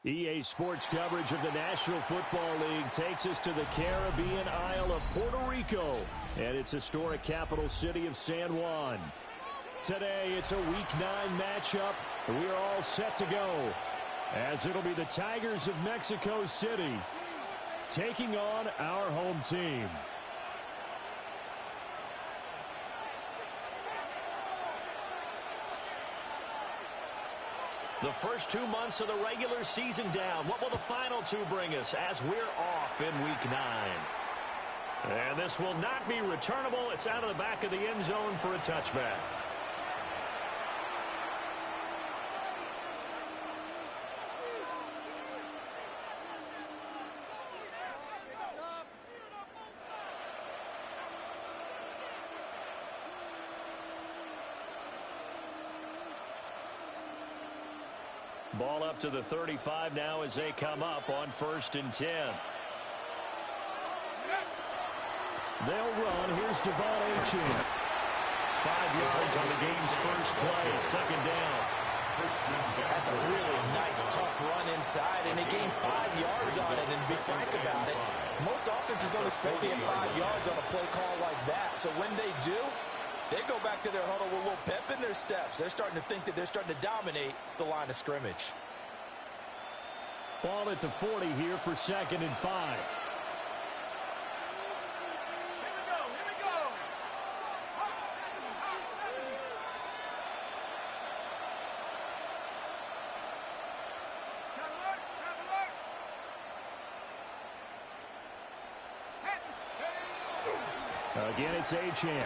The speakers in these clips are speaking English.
EA Sports coverage of the National Football League takes us to the Caribbean Isle of Puerto Rico and its historic capital city of San Juan. Today, it's a Week 9 matchup. We are all set to go, as it'll be the Tigers of Mexico City taking on our home team. The first 2 months of the regular season down. What will the final 2 bring us as we're off in Week 9? And this will not be returnable. It's out of the back of the end zone for a touchback. Ball up to the 35 now as they come up on 1st and 10. They'll run. Here's Devon Achane. 5 yards on the game's first play. 2nd down. That's a really nice, tough run inside, and they gained 5 yards on it. And to be frank about it, most offenses don't expect to get 5 yards on a play call like that. So when they do, they go back to their huddle with a little pep in their steps. They're starting to think that they're starting to dominate the line of scrimmage. Ball at the 40 here for 2nd and 5. Again, it's Achane.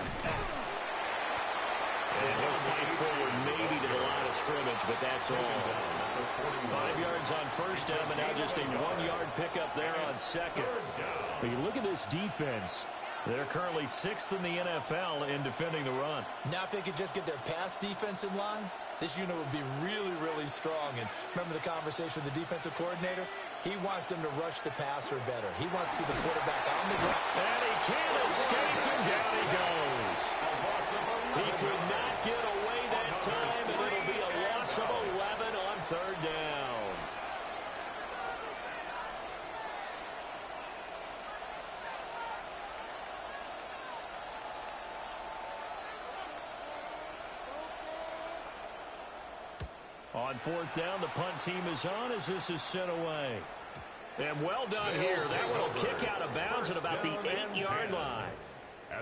And he'll fight forward maybe to the line of scrimmage, but that's all. 5 yards on 1st down, but now just a 1-yard pickup there on 2nd. But you look at this defense. They're currently 6th in the NFL in defending the run. Now if they could just get their pass defense in line, this unit would be really, really strong. And remember the conversation with the defensive coordinator? He wants them to rush the passer better. He wants to see the quarterback on the ground. And he can't escape, and down he goes. He could not get away that time, and it'll be a loss of 11 on 3rd down. On 4th down, the punt team is on as this is sent away. And well done here. That one will kick out of bounds at about the 8-yard line.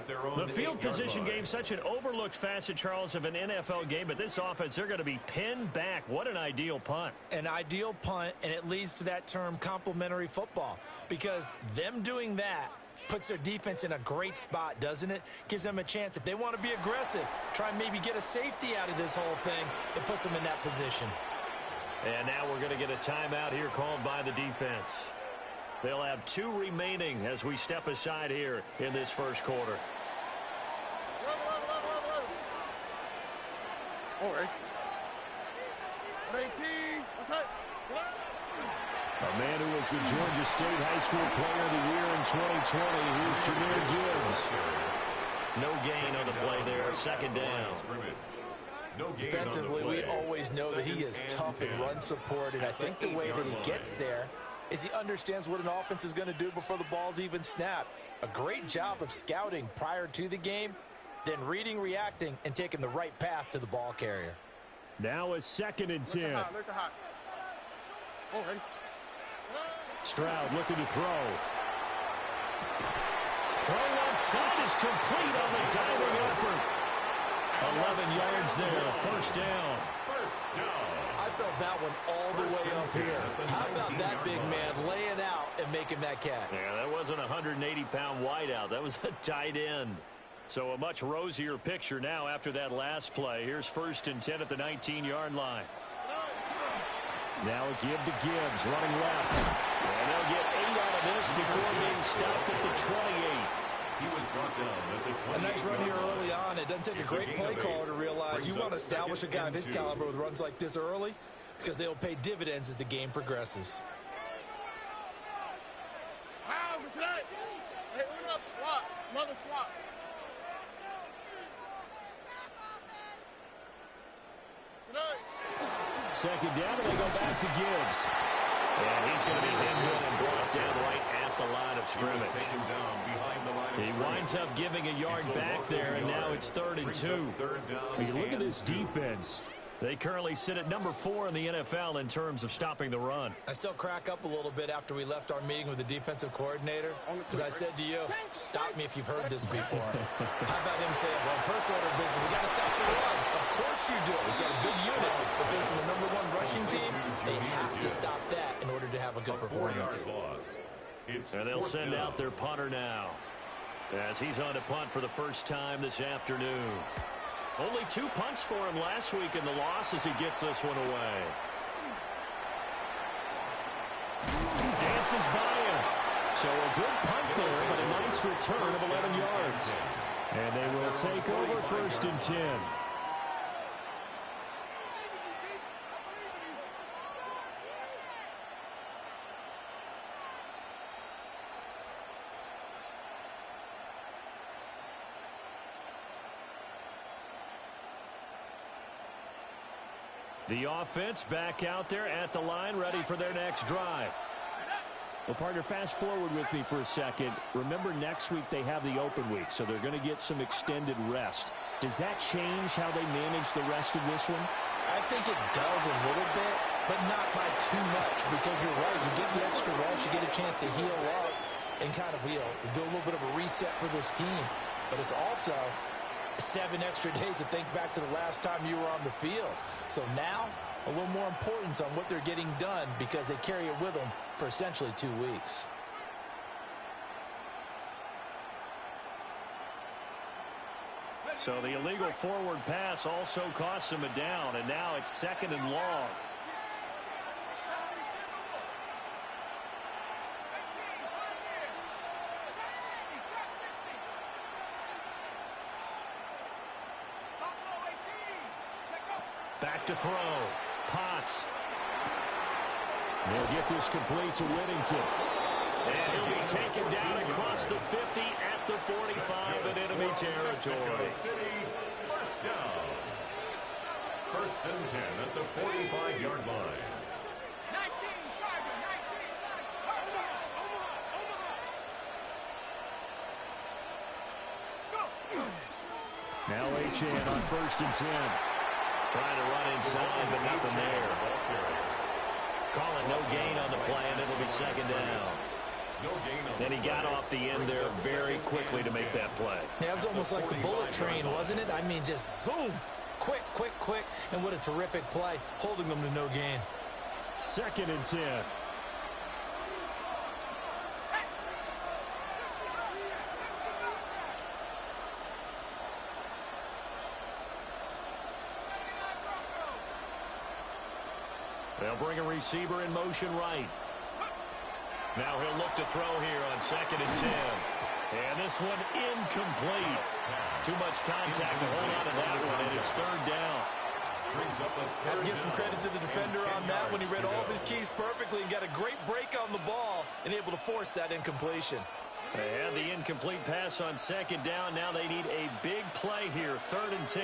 The field position game, such an overlooked facet, Charles, of an NFL game, but this offense, they're going to be pinned back. What an ideal punt. An ideal punt, and it leads to that term complementary football, because them doing that puts their defense in a great spot, doesn't it? Gives them a chance. If they want to be aggressive, try and maybe get a safety out of this whole thing, it puts them in that position. And now we're going to get a timeout here called by the defense. They'll have 2 remaining as we step aside here in this first quarter. A man who was the Georgia State High School Player of the Year in 2020. Here's Jahmyr Gibbs. No gain on the play there. 2nd down. Defensively, we always know that he is tough in run support, and I think the way that he gets there is he understands what an offense is going to do before the ball's even snapped. A great job of scouting prior to the game, then reading, reacting, and taking the right path to the ball carrier. Now a 2nd and 10. Stroud looking to throw. Throw left side is complete on the diving effort. 11 yards there, 1st down. I felt that one all the way up here. How about that big man laying out and making that catch? Yeah, that wasn't a 180-pound wideout. That was a tight end. So a much rosier picture now after that last play. Here's 1st and 10 at the 19-yard line. Now a give to Gibbs, running left. And they'll get 8 out of this before being stopped at the 28. He was brought down at the 28. A nice run here early on. It doesn't take a great play caller to realize you want to establish a guy of his caliber with runs like this early, because they'll pay dividends as the game progresses. Second down, and they go back to Gibbs. And he's going to be hit good and brought down right at the line of scrimmage. He winds up giving a yard back there, and now it's 3rd and 2. You look at this defense. They currently sit at number 4 in the NFL in terms of stopping the run. I still crack up a little bit after we left our meeting with the defensive coordinator, because I said to you, stop me if you've heard this before. How about him saying, well, first order of business, we got to stop the run. Of course you do. He's got a good unit, but facing the number 1 rushing team, they have to stop that in order to have a good performance. And they'll send out their punter now, as he's on to punt for the first time this afternoon. Only 2 punts for him last week in the loss as he gets this one away. Dances by him. So a good punt there, but a nice return of 11 yards. And they will take over 1st and 10. The offense back out there at the line, ready for their next drive. Well, partner, fast forward with me for a second. Remember, next week they have the open week, so they're going to get some extended rest. Does that change how they manage the rest of this one? I think it does a little bit, but not by too much, because you're right. You get the extra rest, you get a chance to heal up and kind of do a little bit of a reset for this team. But it's also 7 extra days to think back to the last time you were on the field. So now, a little more importance on what they're getting done, because they carry it with them for essentially 2 weeks. So the illegal forward pass also costs him a down, and now it's 2nd and long. Back to throw. Potts. They'll get this complete to Whittington. And he'll be taken down across the 50 at the 45 in enemy territory. First down. 1st and 10 at the 45-yard line. Now Achane on 1st and 10. Trying to run inside, but nothing there. Call it no gain on the play, and it'll be 2nd down. And he got off the end there very quickly to make that play. Yeah, it was almost like the bullet train, wasn't it? I mean, just zoom. Quick, quick, quick. And what a terrific play, holding them to no gain. 2nd and 10. They'll bring a receiver in motion right. Now he'll look to throw here on 2nd and 10. And this one incomplete. Too much contact to hold on to that one, and it's 3rd down. Have to give some credit to the defender on that when he read all of his keys perfectly and got a great break on the ball and able to force that incompletion. They had the incomplete pass on 2nd down. Now they need a big play here, 3rd and 10.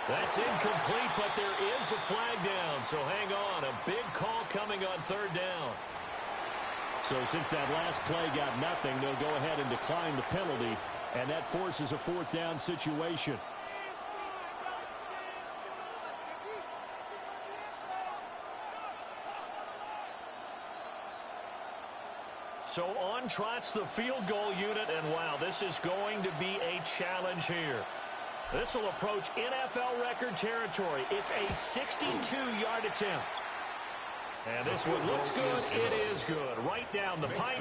That's incomplete, but there is a flag down, so hang on. A big call coming on 3rd down. So since that last play got nothing, they'll go ahead and decline the penalty, and that forces a 4th down situation. So on trots the field goal unit, and wow, this is going to be a challenge here. This will approach NFL record territory. It's a 62-yard attempt. And this one looks good. It is good. Right down the pipe.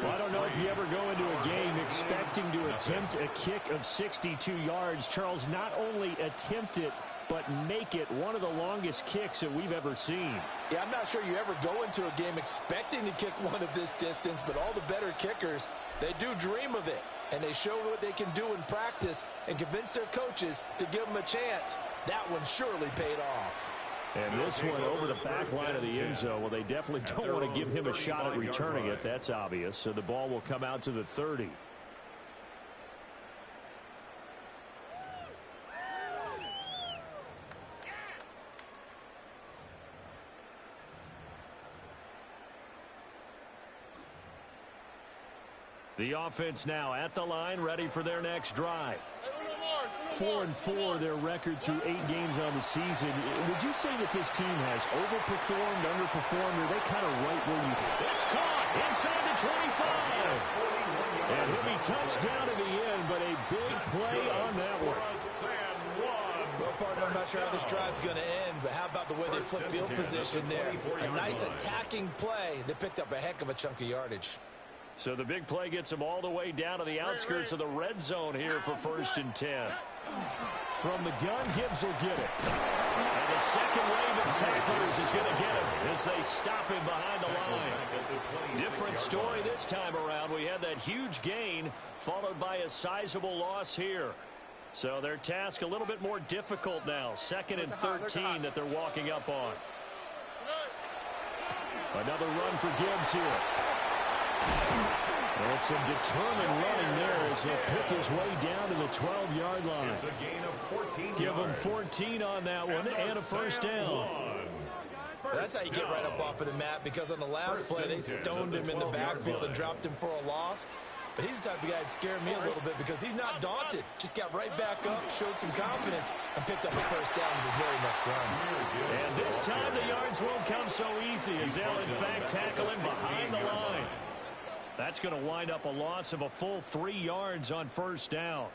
Well, I don't know if you ever go into a game expecting to attempt a kick of 62 yards. Charles, not only attempt it, but make it one of the longest kicks that we've ever seen. Yeah, I'm not sure you ever go into a game expecting to kick one of this distance, but all the better kickers, they do dream of it. And they show what they can do in practice and convince their coaches to give them a chance. That one surely paid off. And this one over the back line of the end zone. Well, they definitely don't want to give him a shot at returning it. That's obvious. So the ball will come out to the 30. The offense now at the line, ready for their next drive. 4-4 their record through 8 games on the season. Would you say that this team has overperformed, underperformed, or are they kind of right where you think? It's caught inside the 25. And he'll be touched down in the end, but a big play on that one. Well, partner, I'm not sure how this drive's going to end, but how about the way they flip field position there? A nice attacking play that picked up a heck of a chunk of yardage. So the big play gets them all the way down to the outskirts of the red zone here for 1st and 10. From the gun, Gibbs will get it. And the second wave of tacklers is going to get him as they stop him behind the line. Different story this time around. We had that huge gain followed by a sizable loss here. So their task a little bit more difficult now. 2nd and 13 that they're walking up on. Another run for Gibbs here. And some determined running there as he'll pick his way down to the 12-yard line. It's a gain of 14 Give him 14 on that one and a first down. That's how you get right up off of the mat, because on the last play they stoned him in the backfield and dropped him for a loss. But he's the type of guy that scared me a little bit because he's not daunted. Just got right back up, showed some confidence, and picked up a first down with his very next run. And this time the yards won't come so easy as they'll in fact tackle him behind the line. That's going to wind up a loss of a full 3 yards on first down.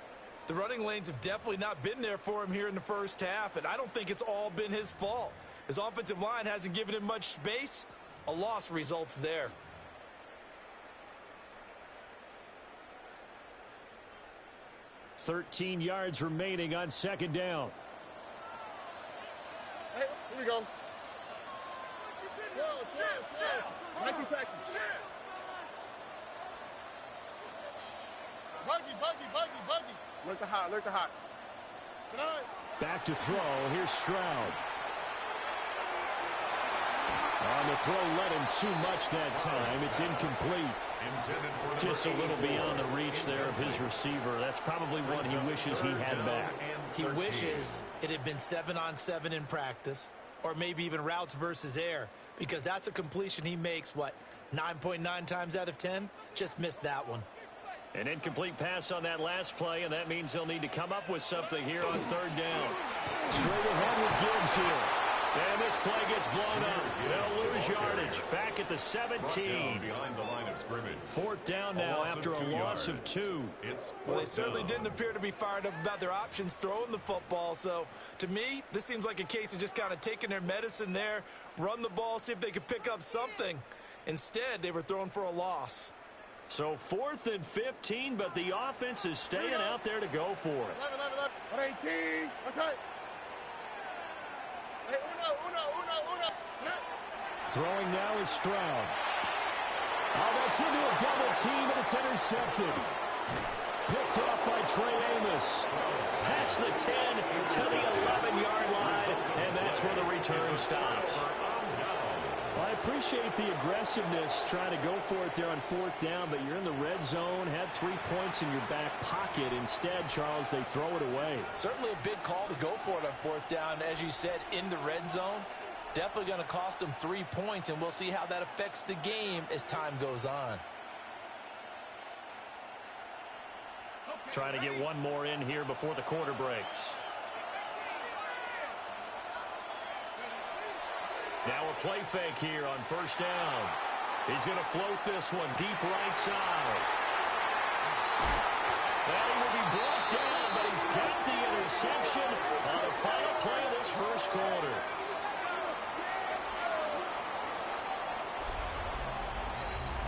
The running lanes have definitely not been there for him here in the first half, and I don't think it's all been his fault. His offensive line hasn't given him much space. A loss results there. $13 yards remaining on 2nd down. Hey, here we go. Nike taxi. Buggy. Look the hot. Back to throw. Here's Stroud. On the throw, let him too much that time. It's incomplete. Just a little beyond the reach there of his receiver. That's probably one he wishes he had back. He wishes it had been 7-on-7 in practice, or maybe even routes versus air, because that's a completion he makes, 9.9 times out of 10? Just missed that one. An incomplete pass on that last play, and that means they'll need to come up with something here on 3rd down. Straight ahead with Gibbs here. And this play gets blown up. They'll lose yardage. Back at the 17. Behind the line of scrimmage. 4th down now after a loss of 2. Well, they certainly didn't appear to be fired up about their options throwing the football. So, to me, this seems like a case of just kind of taking their medicine there, run the ball, see if they could pick up something. Instead, they were thrown for a loss. So 4th and 15, but the offense is staying out there to go for it. 118. That's right. Hey, uno. Throwing now is Stroud. Oh, that's into a double team, and it's intercepted. Picked off by Trey Amos. Past the 10 to the 11-yard line, and that's where the return stops. Well, I appreciate the aggressiveness trying to go for it there on 4th down, but you're in the red zone, had 3 points in your back pocket. Instead, Charles, they throw it away. Certainly a big call to go for it on 4th down. As you said, in the red zone, definitely going to cost them 3 points, and we'll see how that affects the game as time goes on. Trying to get one more in here before the quarter breaks. Now a play fake here on 1st down. He's going to float this one deep right side. Well, he will be brought down, but he's got the interception on the final play of this first quarter.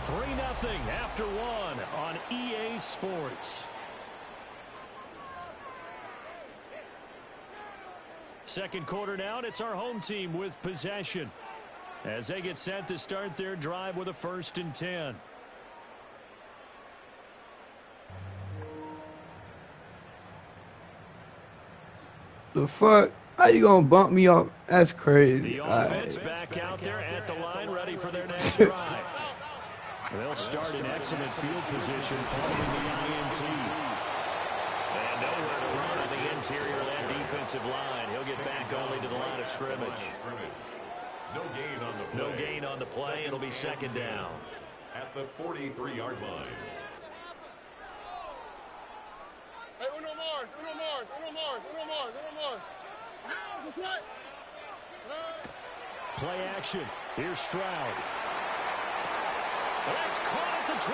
Three 3-0 after 1 on EA Sports. Second quarter now, and it's our home team with possession as they get set to start their drive with a 1st and 10. The fuck? How you gonna bump me off? That's crazy. The offense back out there at the line, ready for their next drive. They'll start in excellent field position following the INT. And nowhere to run on the interior of that defensive line. He'll get back only to the line of scrimmage. No gain on the play. No gain on the play. It'll be 2nd down. At the 43-yard line. Play action. Here's Stroud. That's caught at the 25.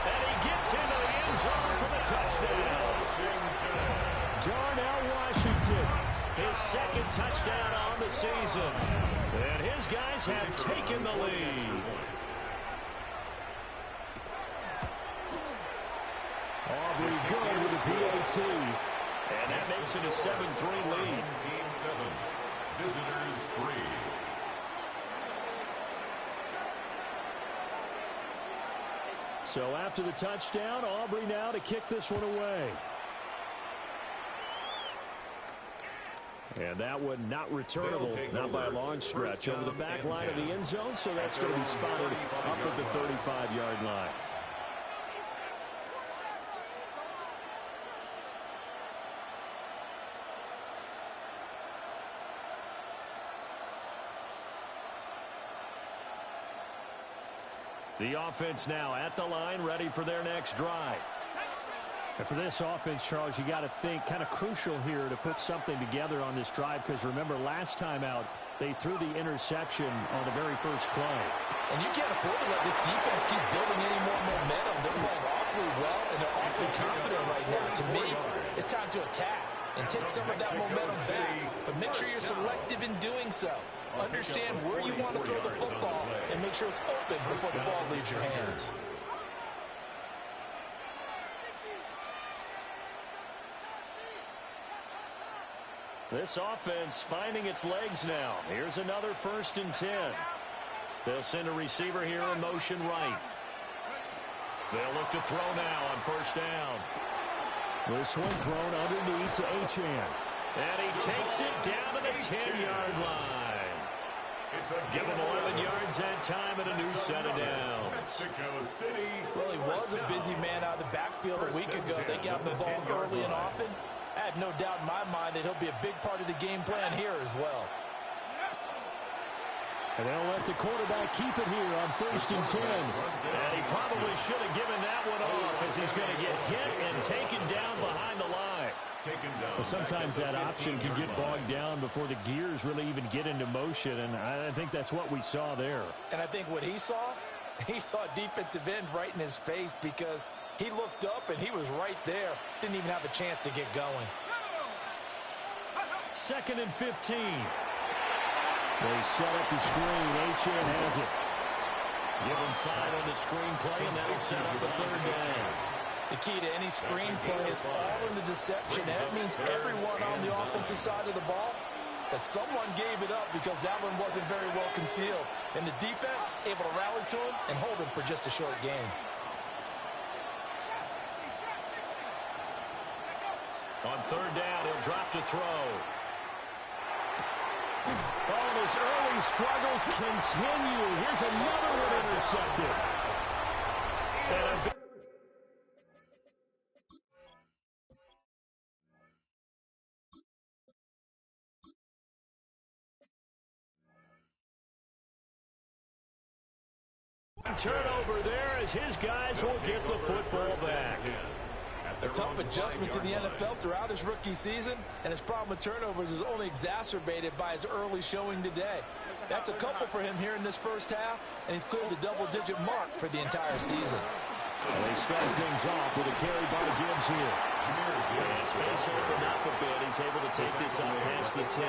And he gets into the end zone for the touchdown. Darnell Washington, his second touchdown on the season. And his guys have taken the lead. Aubrey good with the PAT. And that makes it a 7-3 lead. Team 7, visitors 3. So after the touchdown, Aubrey now to kick this one away. And that one not returnable, not by a long stretch, over the back line of the end zone, so that's going to be spotted up at the 35-yard line. The offense now at the line, ready for their next drive. And for this offense, Charles, you got to think kind of crucial here to put something together on this drive, because remember last time out they threw the interception on the very first play. And you can't afford to let this defense keep building any more momentum. They're playing awfully well, and they're awfully confident right now. To me, it's time to attack and take some of that momentum back. But make sure you're selective in doing so. Understand where you want to throw the football and make sure it's open before the ball leaves your hands. This offense finding its legs now. Here's another 1st and 10. They'll send a receiver here in motion right. They'll look to throw now on 1st down. This one thrown underneath to Achane. And he takes it down to the 10-yard line. Give him 11 yards that time and a new set of downs. Mexico City. Well, he was a busy man out of the backfield a week ago. They got the ball early and often. I have no doubt in my mind that he'll be a big part of the game plan here as well. And they'll let the quarterback keep it here on 1st and 10. And he probably should have given that one off, as he's going to get hit and taken down behind the line. Well, sometimes that option can get bogged down before the gears really even get into motion, and I think that's what we saw there. And I think what he saw a defensive end right in his face, because he looked up and he was right there. Didn't even have a chance to get going. 2nd and 15. They set up the screen. Achane has it. Give him 5 on the screen play, and that'll set up the 3rd down. The key to any screen play is all in the deception. And that means everyone on the offensive side of the ball, that someone gave it up because that one wasn't very well concealed. And the defense able to rally to him and hold him for just a short game. On 3rd down, he'll drop to throw. Oh, his early struggles continue. Here's another one intercepted. And turnover there as his guys will get the football back. A tough adjustment to the NFL throughout his rookie season, and his problem with turnovers is only exacerbated by his early showing today. That's a couple for him here in this first half, and he's cleared the double-digit mark for the entire season. Well, they start things off with a carry by Gibbs here. And space opened up a bit. He's able to take this up past the 10.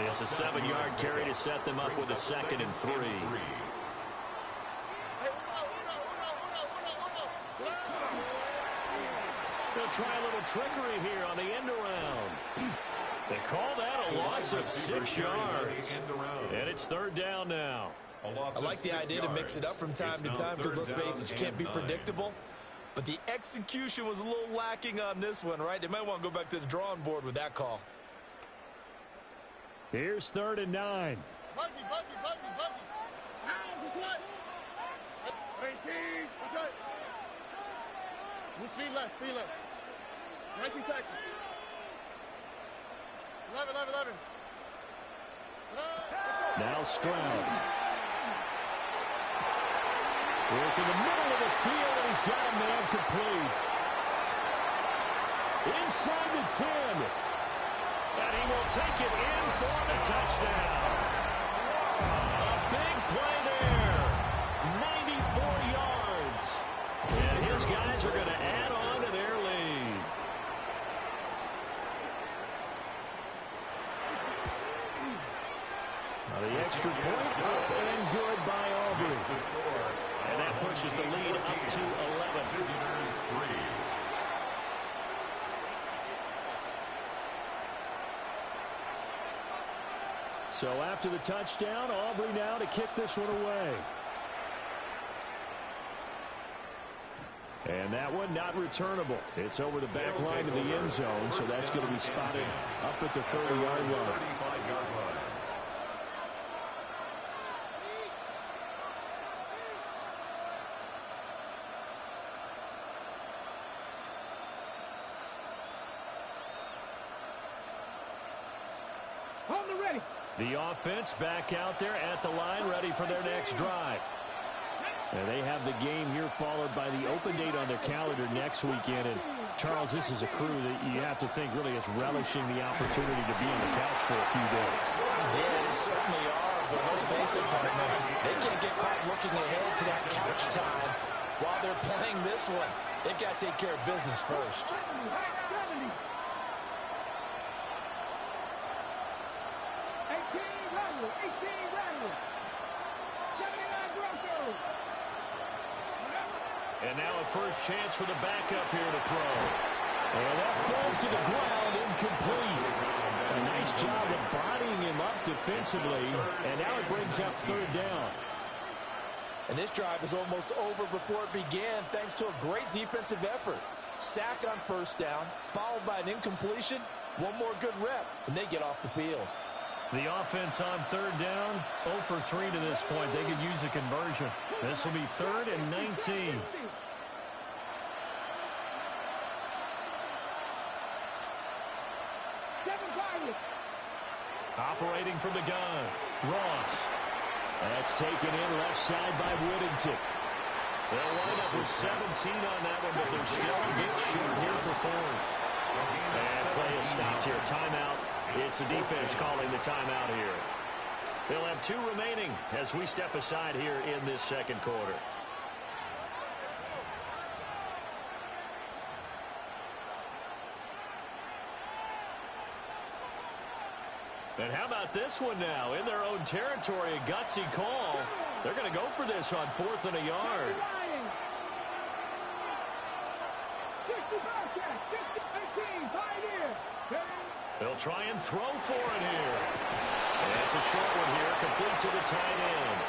It's a 7-yard carry to set them up with a 2nd and 3. They'll try a little trickery here on the end around. They call that a loss of 6 yards. And it's 3rd down now. I like the idea to mix it up from time to time because, let's face it, you can't be predictable. But the execution was a little lacking on this one, right? They might want to go back to the drawing board with that call. Here's 3rd and 9. Buggy. This way. 18. This way. Speed left. 19 Texas. 11. Now Stroud. Work in the middle of the field, and he's got a man complete. Inside the 10. And he will take it in for the touchdown. The extra point up and good by Aubrey. And that pushes the lead up to 11. Visitors 3. So after the touchdown, Aubrey now to kick this one away. And that one not returnable. It's over the back line of the end zone, so that's going to be spotted up at the 30-yard line. The offense back out there at the line, ready for their next drive. And they have the game here followed by the open date on their calendar next weekend. And Charles, this is a crew that you have to think really is relishing the opportunity to be on the couch for a few days. Yeah, they certainly are, but let's face it, partner, they can't get caught looking ahead to that couch time while they're playing this one. They've got to take care of business first. 18 Rattler. 79 Broncos. And now a first chance for the backup here to throw. And that falls to the ground, incomplete. A nice job of bodying him up defensively, and now it brings up third down. And this drive is almost over before it began thanks to a great defensive effort. Sack on first down, followed by an incompletion. One more good rep, and they get off the field. The offense on third down, 0 for 3 to this point. They could use a conversion. This will be 3rd and 19. Operating from the gun, Ross. That's taken in left side by Whittington. They'll wind up with 17 on that one, but they're still a bit short here for 4th. And play is stopped here. Timeout. It's the defense calling the timeout here. They'll have 2 remaining as we step aside here in this second quarter. And how about this one now? In their own territory, a gutsy call. They're going to go for this on 4th and a yard. They'll try and throw for it here. And it's a short one here, complete to the tight end.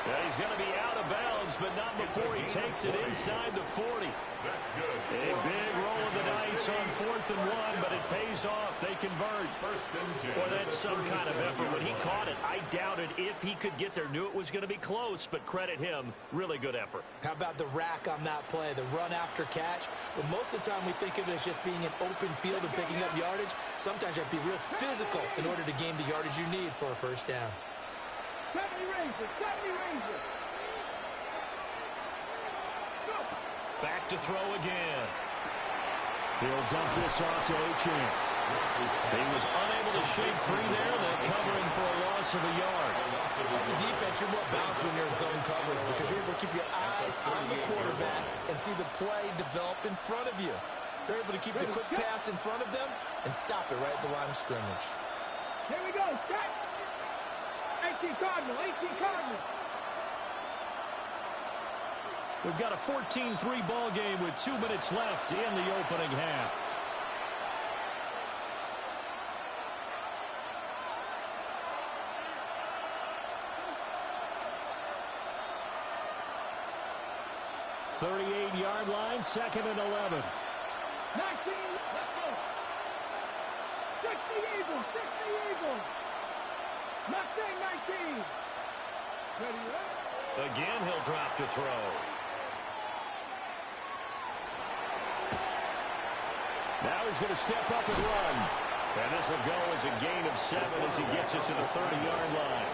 Now he's going to be out of bounds, but not before he takes it inside the 40. That's good. A big roll of the dice on 4th and 1, but it pays off. They convert. First and 10. Boy, that's some kind of effort. When he caught it, I doubted if he could get there. Knew it was going to be close, but credit him. Really good effort. How about the rack on that play, the run after catch? But most of the time we think of it as just being an open field and picking up yardage. Sometimes you have to be real physical in order to gain the yardage you need for a first down. 70 Rangers. Back to throw again. He'll dump this off to Achane. He was unable to shake free there. They're covering for a loss of a yard. As a defense, you're more balanced when you're in zone coverage because you're able to keep your eyes on the quarterback and see the play develop in front of you. They're able to keep the quick pass in front of them and stop it right at the line of scrimmage. Here we go. Set. 18 Cardinal. We've got a 14-3 ball game with 2 minutes left in the opening half. .38-yard line, 2nd and 11. 19. Let's go. 60 Eagles. Mustang 19. Ready, right? Again, he'll drop to throw. Now he's going to step up and run. And this will go as a gain of 7 as he gets it to the 30-yard line.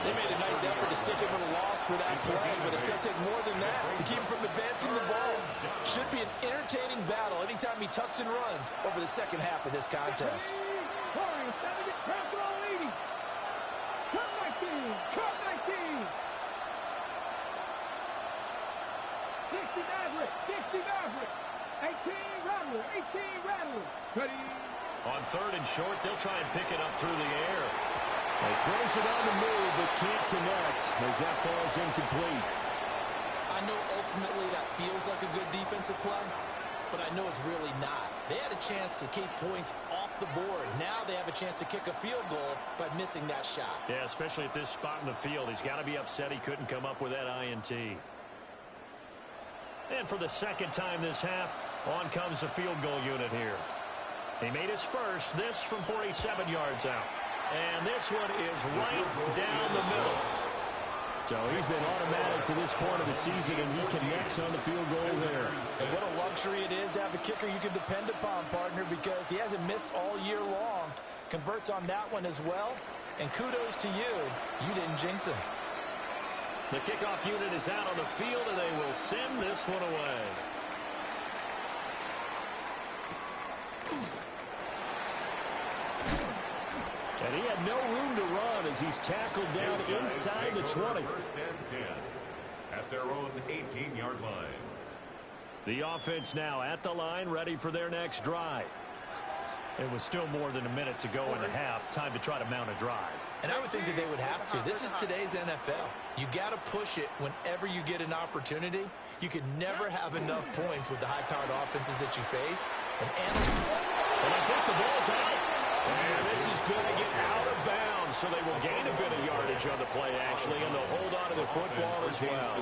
They made a nice effort to stick him with a loss for that play, but it's going to take more than that to keep him from advancing the ball. Should be an entertaining battle anytime he tucks and runs over the second half of this contest. 60 Maverick. 18 Rattler. Ready. On 3rd and short, they'll try and pick it up through the air. He throws it on the move, but can't connect as that falls incomplete. I know ultimately that feels like a good defensive play, but I know it's really not. They had a chance to keep points off the board. Now they have a chance to kick a field goal by missing that shot. Yeah, especially at this spot in the field. He's got to be upset he couldn't come up with that INT. And for the second time this half, on comes the field goal unit here. He made his first, this from 47 yards out. And this one is right down the middle. So he's been automatic to this point of the season, and he connects on the field goal there. And what a luxury it is to have a kicker you can depend upon, partner, because he hasn't missed all year long. Converts on that one as well. And kudos to you. You didn't jinx him. The kickoff unit is out on the field, and they will send this one away. And he had no room to run as he's tackled down inside the 20. First and 10 at their own 18-yard line. The offense now at the line, ready for their next drive. It was still more than a minute to go in the half. Time to try to mount a drive. And I would think that they would have to. This is today's NFL. You got to push it whenever you get an opportunity. You can never have enough points with the high-powered offenses that you face. And I think the ball's out. And this is going to get out of bounds, so they will gain a bit of yardage on the play, actually, and they'll hold on to the football as well.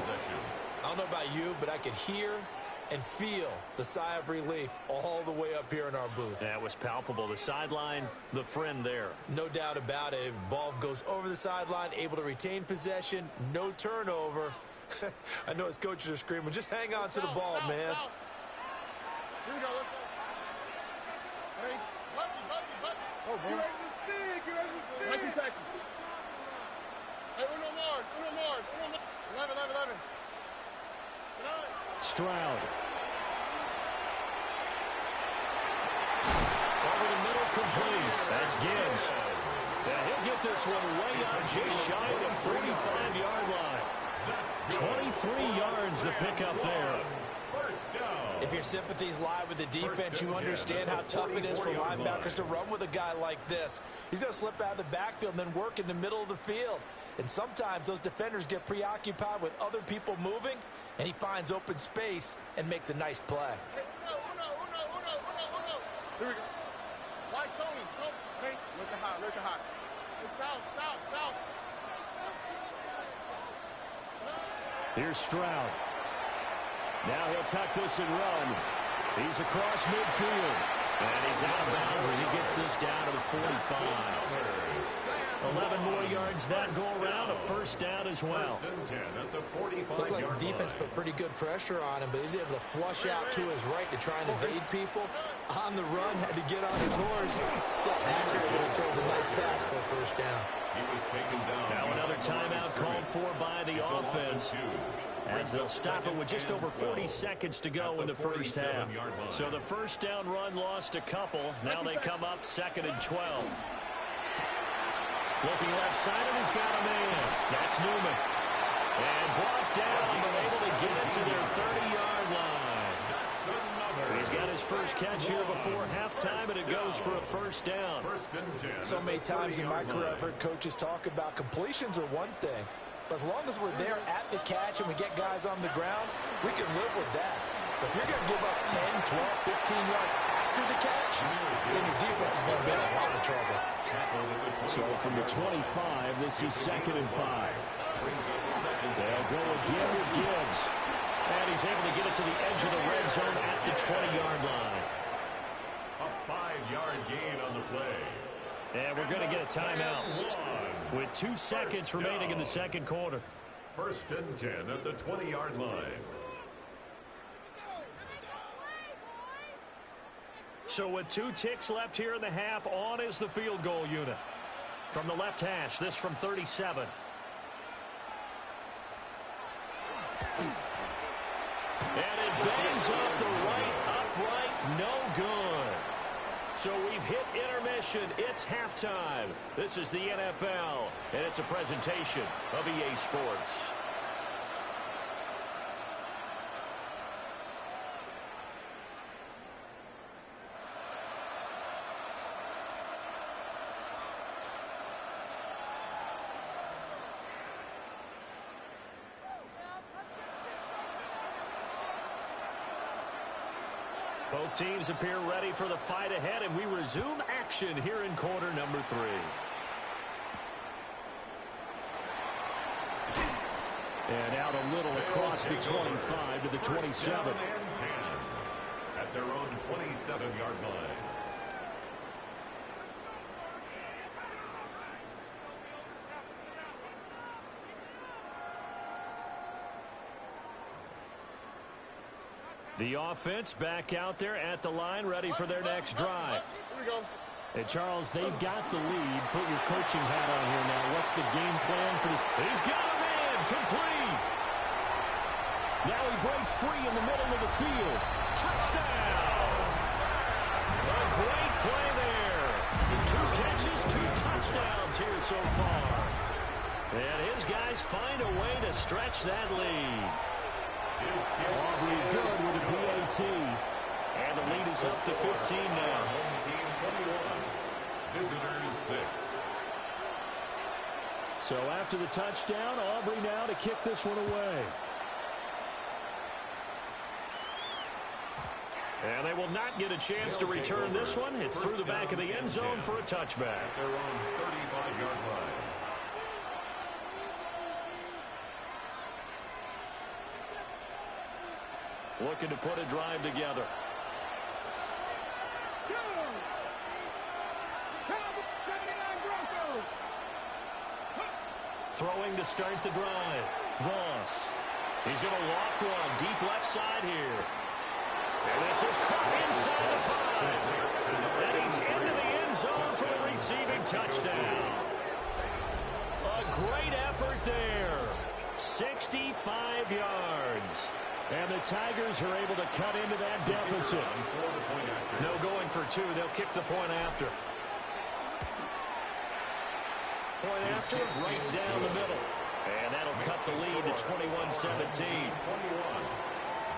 I don't know about you, but I could hear and feel the sigh of relief all the way up here in our booth. That was palpable. The sideline, the friend there. No doubt about it. Ball goes over the sideline, able to retain possession, no turnover. I know his coaches are screaming, just hang on to the ball, man. Here we go. Let's go. Hey, oh, man. Get ready to speed. Get ready to speed. Like in Texas. Hey, Uno Mars. 11. Stroud. Over the middle, complete. That's Gibbs. Yeah, he'll get this one way up just shy of the 45-yard line. 23 yards to pick up there. If your sympathies lie with the defense, you understand how tough it is for linebackers to run with a guy like this. He's going to slip out of the backfield and then work in the middle of the field. And sometimes those defenders get preoccupied with other people moving, and he finds open space and makes a nice play. Hey, Uno. Here we go. Why Tony? Hey, look at high. Hey, south. Here's Stroud. Now he'll tuck this and run. He's across midfield. And he's out of bounds as he gets this down to the 45. 11 more yards that go around. A first down as well. Looked like the defense put pretty good pressure on him, but he's able to flush out to his right to try and evade people. On the run, had to get on his horse. Still accurate, but he throws a nice pass for a first down. Now another timeout called for by the offense, as they'll stop it with just over 40 seconds to go in the first half. So the first down run lost a couple. Now they come up 2nd and 12. Looking left side, and he's got a man. That's Newman. And brought down, but able to get it to their 30-yard line. He's got his first catch here before halftime, and it goes for a first down. So many times in my career, I've heard coaches talk about completions are one thing, but as long as we're there at the catch and we get guys on the ground, we can live with that. But if you're going to give up 10, 12, 15 yards after the catch, then your defense is going to be in a lot of trouble. So from the 25, this is 2nd and 5. They'll go again with Gibbs. And he's able to get it to the edge of the red zone at the 20-yard line. A 5-yard gain on the play. And we're going to get a timeout with 2 seconds remaining in the second quarter. 1st and 10 at the 20-yard line. So with 2 ticks left here in the half, on is the field goal unit. From the left hash, this from 37. And it bangs up the right upright, no good. So we've hit intermission. It's halftime. This is the NFL, and it's a presentation of EA Sports. Both teams appear ready for the fight ahead, and we resume action here in quarter number 3. And out a little across the 25 to the 27. At their own 27-yard line. The offense back out there at the line, ready for their next drive. Here we go. And Charles, they've got the lead. Put your coaching hat on here now. What's the game plan for this? He's got a man complete. Now he breaks free in the middle of the field. Touchdown! A great play there. 2 catches, 2 touchdowns here so far. And his guys find a way to stretch that lead. Aubrey good with a PAT. And the lead is up to 15 now. Home team 21. Visitors 6. So after the touchdown, Aubrey now to kick this one away. And they will not get a chance to return this one. It's through the back of the end zone for a touchback. At their own 35-yard line. Looking to put a drive together. Throwing to start the drive. Ross. He's going to loft one deep left side here. And this is caught inside the 5. And he's into the end zone for the receiving touchdown. A great effort there. 65 yards. And the Tigers are able to cut into that deficit. No going for 2. They'll kick the point after. Point after, right down the middle. And that'll cut the lead to 21-17. 21.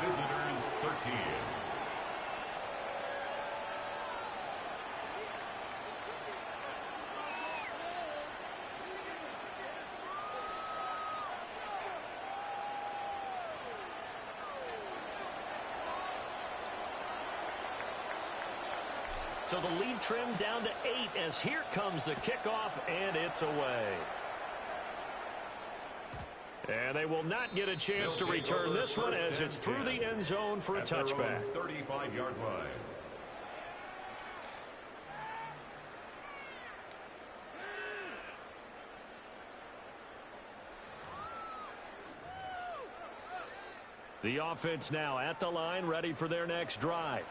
Visitors 13. So the lead trimmed down to 8 as here comes the kickoff, and it's away. And they will not get a chance to return this one as it's through the end zone for a touchback. 35-yard line. The offense now at the line, ready for their next drive.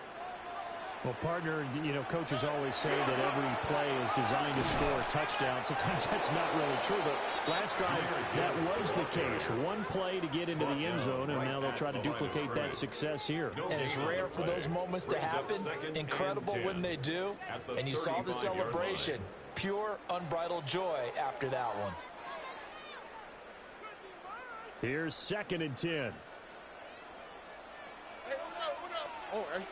Well, partner, you know, coaches always say that every play is designed to score a touchdown. Sometimes that's not really true, but last drive, that was the case. One play to get into the end zone, and now they'll try to duplicate that success here. And it's rare for those moments to happen. Incredible when they do. And you saw the celebration. Pure, unbridled joy after that one. Here's 2nd and 10. Oh, hey.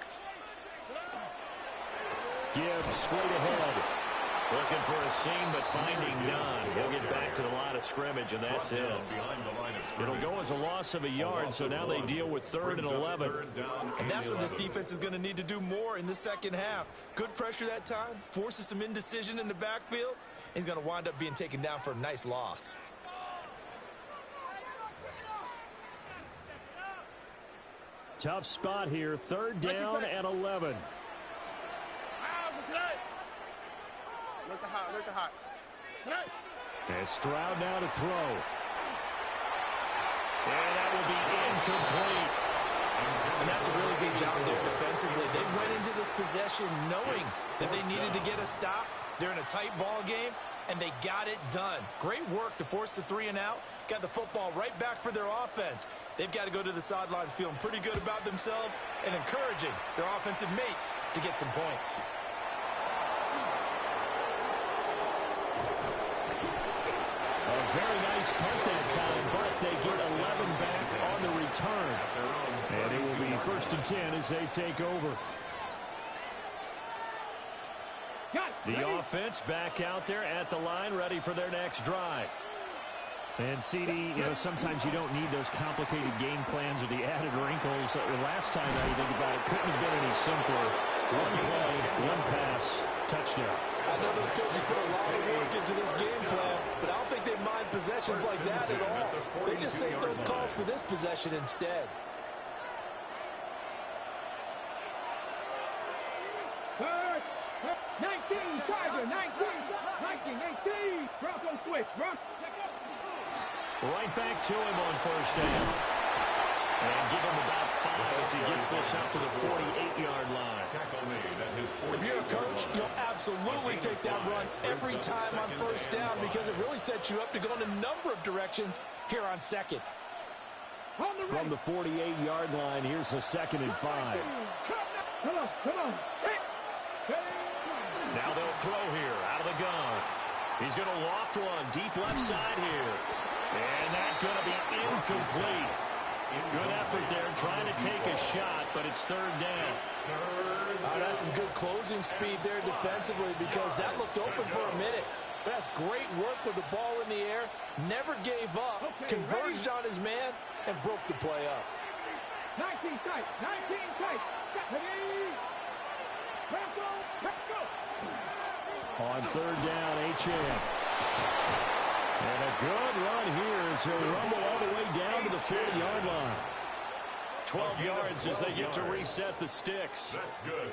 Gibbs straight ahead. Looking for a seam, but finding none. He'll get back to the line of scrimmage, and that's it. It'll go as a loss of a yard, so now they deal with 3rd and 11. And that's what this defense is going to need to do more in the second half. Good pressure that time, forces some indecision in the backfield. He's going to wind up being taken down for a nice loss. Tough spot here. 3rd down and 11. Look the hot. And Stroud now to throw. And that will be incomplete. And that's a really good job there defensively. They went into this possession knowing that they needed to get a stop. They're in a tight ball game, and they got it done. Great work to force the 3 and out. Got the football right back for their offense. They've got to go to the sidelines feeling pretty good about themselves and encouraging their offensive mates to get some points. A very nice punt that time, but they get 11 back on the return. And it will be 1st and 10 as they take over. The offense back out there at the line, ready for their next drive. And CD, you know, sometimes you don't need those complicated game plans or the added wrinkles. Last time now you think about it, couldn't have been any simpler. One play, one pass, touchdown. I know those coaches put a lot of work into this game plan, but I don't think they mind possessions like that at all. They just save those calls for this possession instead. Third, 19, Tiger, 19, 18, Bronco switch, Bronco. Right back to him on first down. And give him about 5 as he gets this up to the 48-yard line. If you're a coach, you'll absolutely take that run every time on first down because it really sets you up to go in a number of directions here on second. From the 48-yard line, here's a 2nd and 5. Come on. Now they'll throw here out of the gun. He's going to loft one deep left side here. And that's going to be incomplete. Good effort there trying to take a shot, but it's 3rd down. That's some good closing speed there defensively because that looked open for a minute. But that's great work with the ball in the air. Never gave up, converged on his man, and broke the play up. 19 tight. Let's go. On 3rd down, Achane. And a good run here as he'll rumble all the way down to the 40-yard line. 12 yards as they get to reset the sticks. That's good.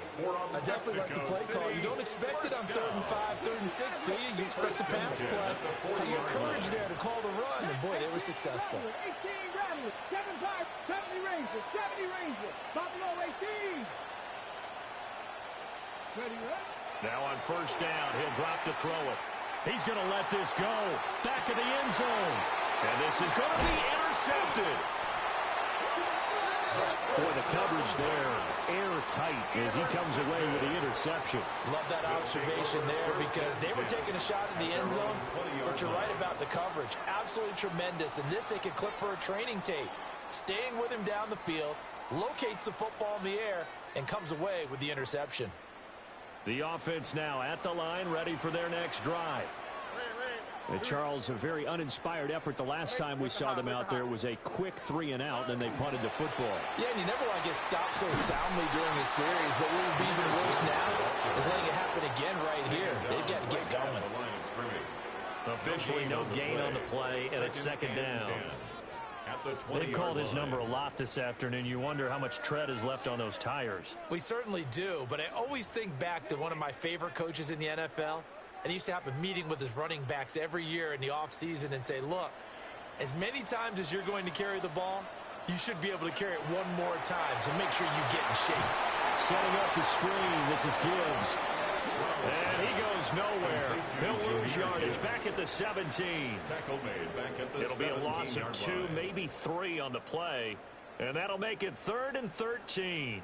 I definitely like the play call. You don't expect it on 3rd and 5, 3rd and 6, do you? You expect the pass play. How do you encourage there to call the run? And, boy, they were successful. 18 Rattlers, 7-5, 70 Rangers, Buffalo 18. Ready? Now on first down, he'll drop to throw it. He's going to let this go. Back of the end zone. And this is going to be intercepted. Boy, the coverage there, airtight as he comes away with the interception. Love that observation there because they were taking a shot in the end zone, but you're right about the coverage. Absolutely tremendous. And this they could clip for a training tape. Staying with him down the field, locates the football in the air, and comes away with the interception. The offense now at the line, ready for their next drive. And Charles, a very uninspired effort. The last time we saw them out there was a quick 3-and-out, and they punted the football. Yeah, and you never want to get stopped so soundly during a series, but what would be even worse now is letting it happen again right here. They've got to get going. Officially no gain on the play, and it's 2nd down. They've called his number a lot this afternoon. You wonder how much tread is left on those tires. We certainly do, but I always think back to one of my favorite coaches in the NFL. And he used to have a meeting with his running backs every year in the offseason and say, look, as many times as you're going to carry the ball, you should be able to carry it one more time, so make sure you get in shape. Setting up the screen, this is Gibbs. And he goes nowhere. He'll lose yardage back at the 17. It'll be a loss of 2, maybe 3 on the play. And that'll make it 3rd and 13.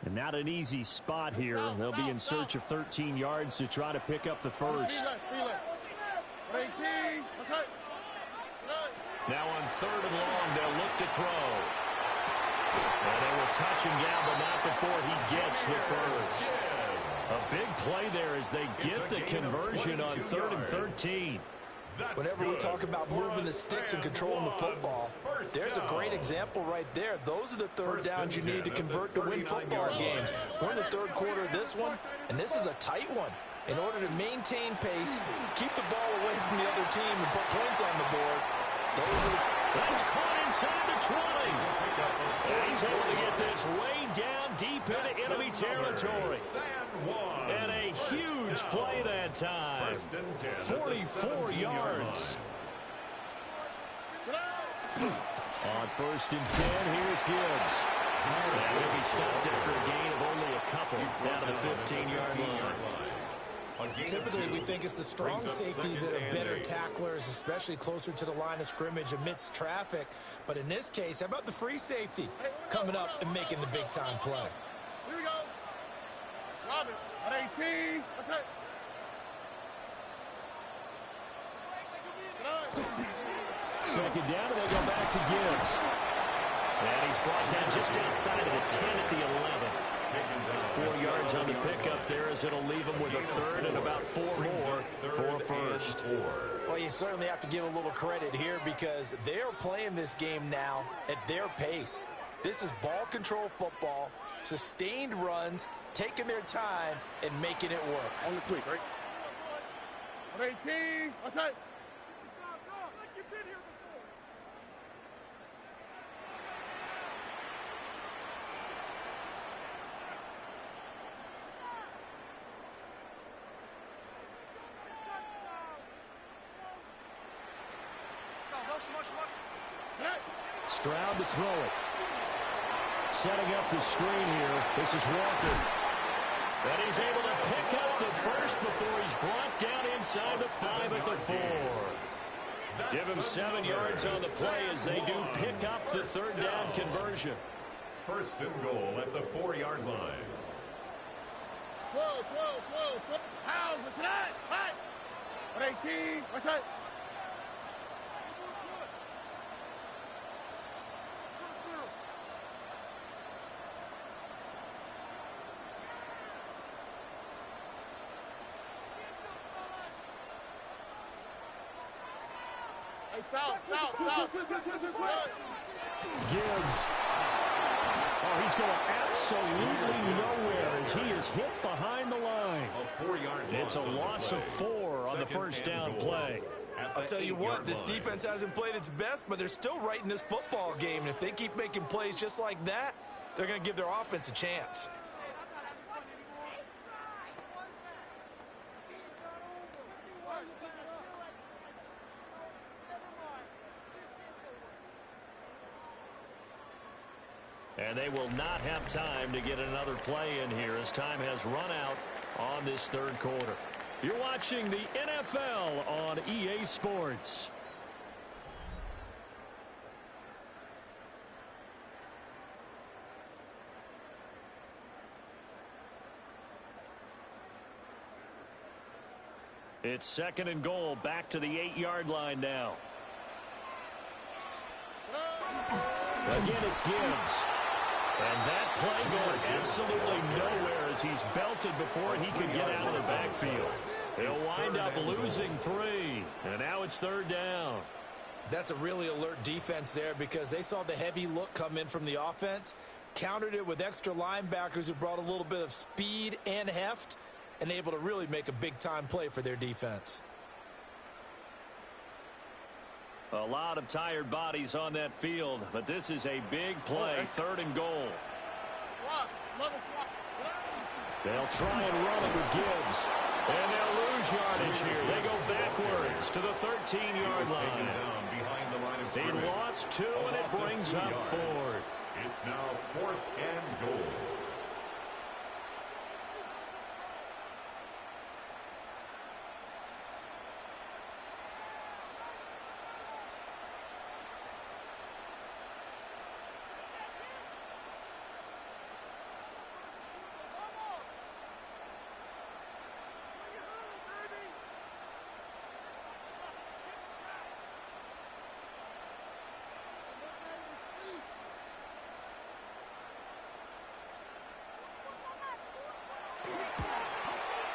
And not an easy spot here. They'll be in search of 13 yards to try to pick up the first. Now on 3rd and long, they'll look to throw. And they will touch him down, but not before he gets the first. A big play there as they get the conversion on 3rd and 13. Whenever we talk about moving the sticks and controlling the football, there's a great example right there. Those are the 3rd downs you need to convert to win football games. We're in the 3rd quarter of this one, and this is a tight one. In order to maintain pace, keep the ball away from the other team, and put points on the board, that's caught inside the 20. And he's able to get this way down deep into enemy territory. And a huge play that time. 44 yards. On 1st and 10, here's Gibbs. And he'll be stopped after a gain of only a couple down to the 15-yard line. Typically, we think it's the strong safeties that are better tacklers, especially closer to the line of scrimmage amidst traffic. But in this case, how about the free safety coming up and making the big-time play? Here we go. Robin, at 18. That's it. Second down, and they go back to Gibbs. And he's brought down just outside of the 10 at the 11. 4 yards on the pickup there, as it'll leave them with a third and about 4 more for a first. Well, you certainly have to give a little credit here because they're playing this game now at their pace. This is ball control football, sustained runs, taking their time, and making it work. On the quick, right? 118. What's that? Stroud to throw it. Setting up the screen here. This is Walker. And he's able to pick up the first before he's brought down inside the 5 at the 4. Give him 7 yards on the play as they do pick up the third down conversion. First and goal at the 4-yard line. 12. How's what's that? Hot. 118. What's that? South. Gibbs. Oh, he's going absolutely nowhere as he is hit behind the line. It's a loss of 4 on the first down play. I'll tell you what, this defense hasn't played its best, but they're still right in this football game. And if they keep making plays just like that, they're going to give their offense a chance. And they will not have time to get another play in here as time has run out on this third quarter. You're watching the NFL on EA Sports. It's second and goal, back to the 8-yard line now. Again, it's Gibbs. And that play going absolutely nowhere as he's belted before he could get out of the backfield. He'll wind up losing 3. And now it's third down. That's a really alert defense there because they saw the heavy look come in from the offense, countered it with extra linebackers who brought a little bit of speed and heft, and able to really make a big-time play for their defense. A lot of tired bodies on that field, but this is a big play, third and goal. They'll try and run it with Gibbs, and they'll lose yardage here. They go backwards to the 13-yard line. He lost 2, and it brings up 4th. It's now 4th and goal.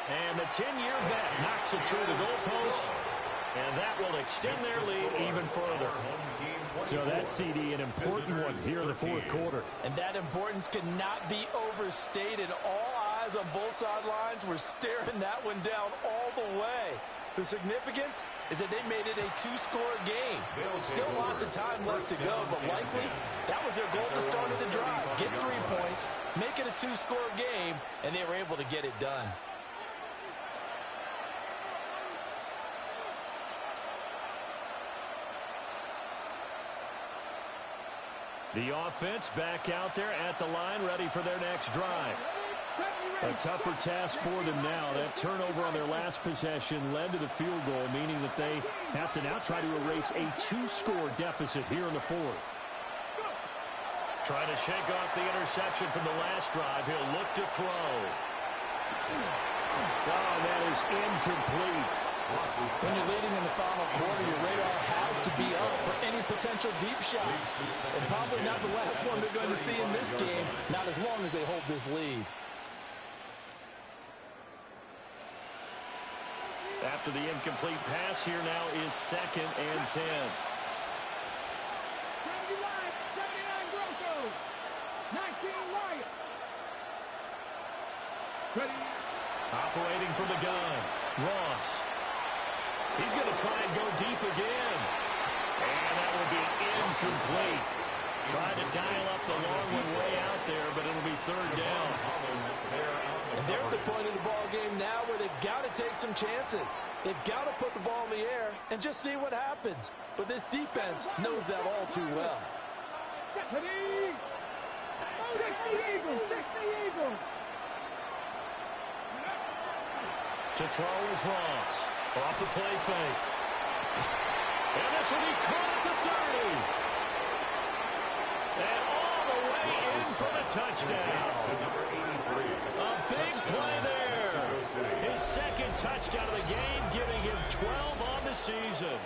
And the 10-year vet knocks it through the goalpost, and that will extend their lead even further. So that's, CD, an important one here in the fourth quarter. And that importance cannot be overstated. All eyes on both sidelines were staring that one down all the way. The significance is that they made it a 2-score game. Still lots of time left to go, but likely that was their goal at the start of the drive. Get 3 points, make it a 2-score game, and they were able to get it done. The offense back out there at the line, ready for their next drive. A tougher task for them now. That turnover on their last possession led to the field goal, meaning that they have to now try to erase a 2-score deficit here in the fourth. Trying to shake off the interception from the last drive. He'll look to throw. Oh, that is incomplete. When you're leading in the final quarter, your radar has to be up for any potential deep shots. And probably not the last one they're going to see in this game, not as long as they hold this lead. After the incomplete pass, here now is 2nd and 10. 79 Broncos. 19 Lions. Ready. Operating from the gun, Ross. He's going to try and go deep again. And that will be incomplete. Trying to dial up the long one way out there, but it'll be 3rd down. And they're at the point of the ball game now where they've got to take some chances. They've got to put the ball in the air and just see what happens. But this defense knows that all too well. 60 Eagles. 60 Eagles. To throw is Ross. Off the play fake. And this will be caught at the 30. And all the way in for the touchdown. A big play there. His 2nd touchdown of the game, giving him 12 on the season.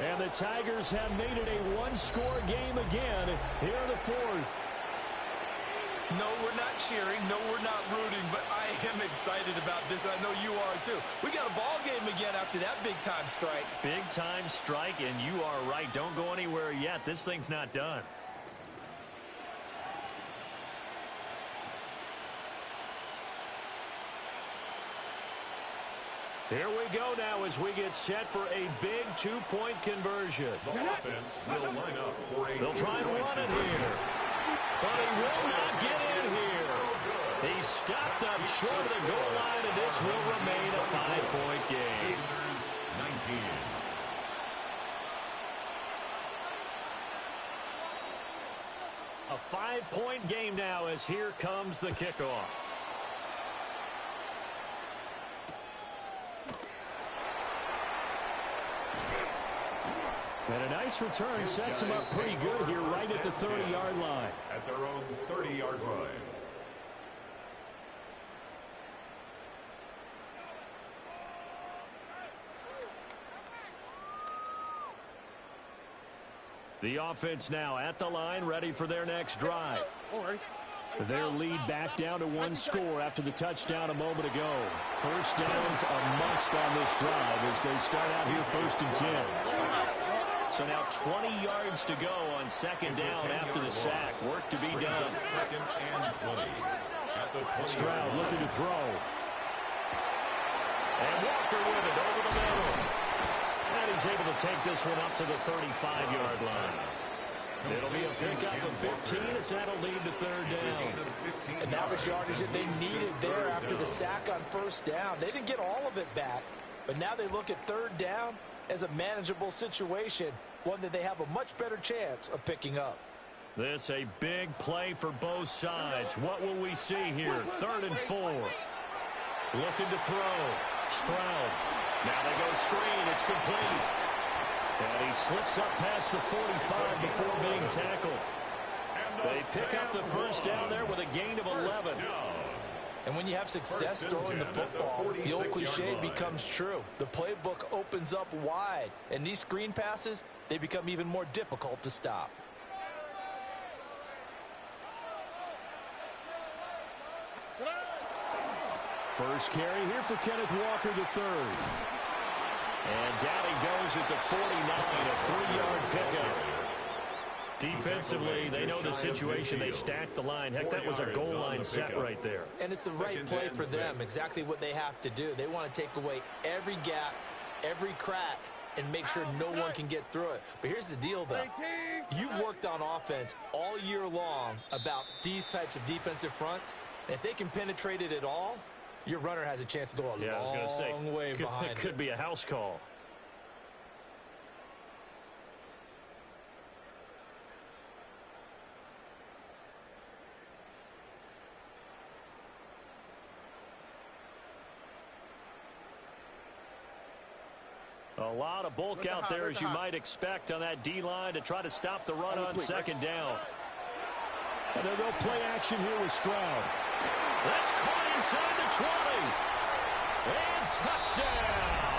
And the Tigers have made it a one-score game again here in the 4th. No, we're not cheering. No, we're not rooting. But I am excited about this, and I know you are too. We got a ball game again after that big-time strike. Big-time strike, and you are right. Don't go anywhere yet. This thing's not done. Here we go now as we get set for a big 2-point conversion. The offense will line up for a They'll try and run it here. But he will not get in here. He stopped up short of the goal line, and this will remain a 5-point game. 19. A 5-point game now as here comes the kickoff. And a nice return sets him up pretty good here right at the 30-yard line. At their own 30-yard line. The offense now at the line, ready for their next drive. Their lead back down to 1 score after the touchdown a moment ago. First down's a must on this drive as they start out here 1st and 10. So now 20 yards to go on 2nd down after the sack. Work to be done. 2nd and 20. At the 20. Stroud looking to throw. And Walker with it over the middle. And he's able to take this one up to the 35-yard line. It'll be a pickup of 15 as that'll lead to 3rd down. And that was yardage that they needed there after the sack on 1st down. They didn't get all of it back, but now they look at 3rd down as a manageable situation, one that they have a much better chance of picking up. This a big play for both sides. What will we see here? 3rd and 4. Looking to throw. Stroud. Now they go screen. It's complete. And he slips up past the 45 before being tackled. They pick up the 1st down there with a gain of 11. And when you have success throwing the football, the old cliche becomes true. The playbook opens up wide, and these screen passes, they become even more difficult to stop. First carry here for Kenneth Walker, the 3rd. And down he goes at the 49, a 3-yard pickup. Defensively, they know the situation. They stack the line. Heck, that was a goal line set right there. And it's the right play for them, exactly what they have to do. They want to take away every gap, every crack, and make sure no one can get through it. But here's the deal, though. You've worked on offense all year long about these types of defensive fronts. And if they can penetrate it at all, your runner has a chance to go a long way behind it. Could be a house call. A lot of bulk out there, as you might expect, on that D-line to try to stop the run on 2nd down. And then they'll play action here with Stroud. That's caught inside the 20. And touchdown.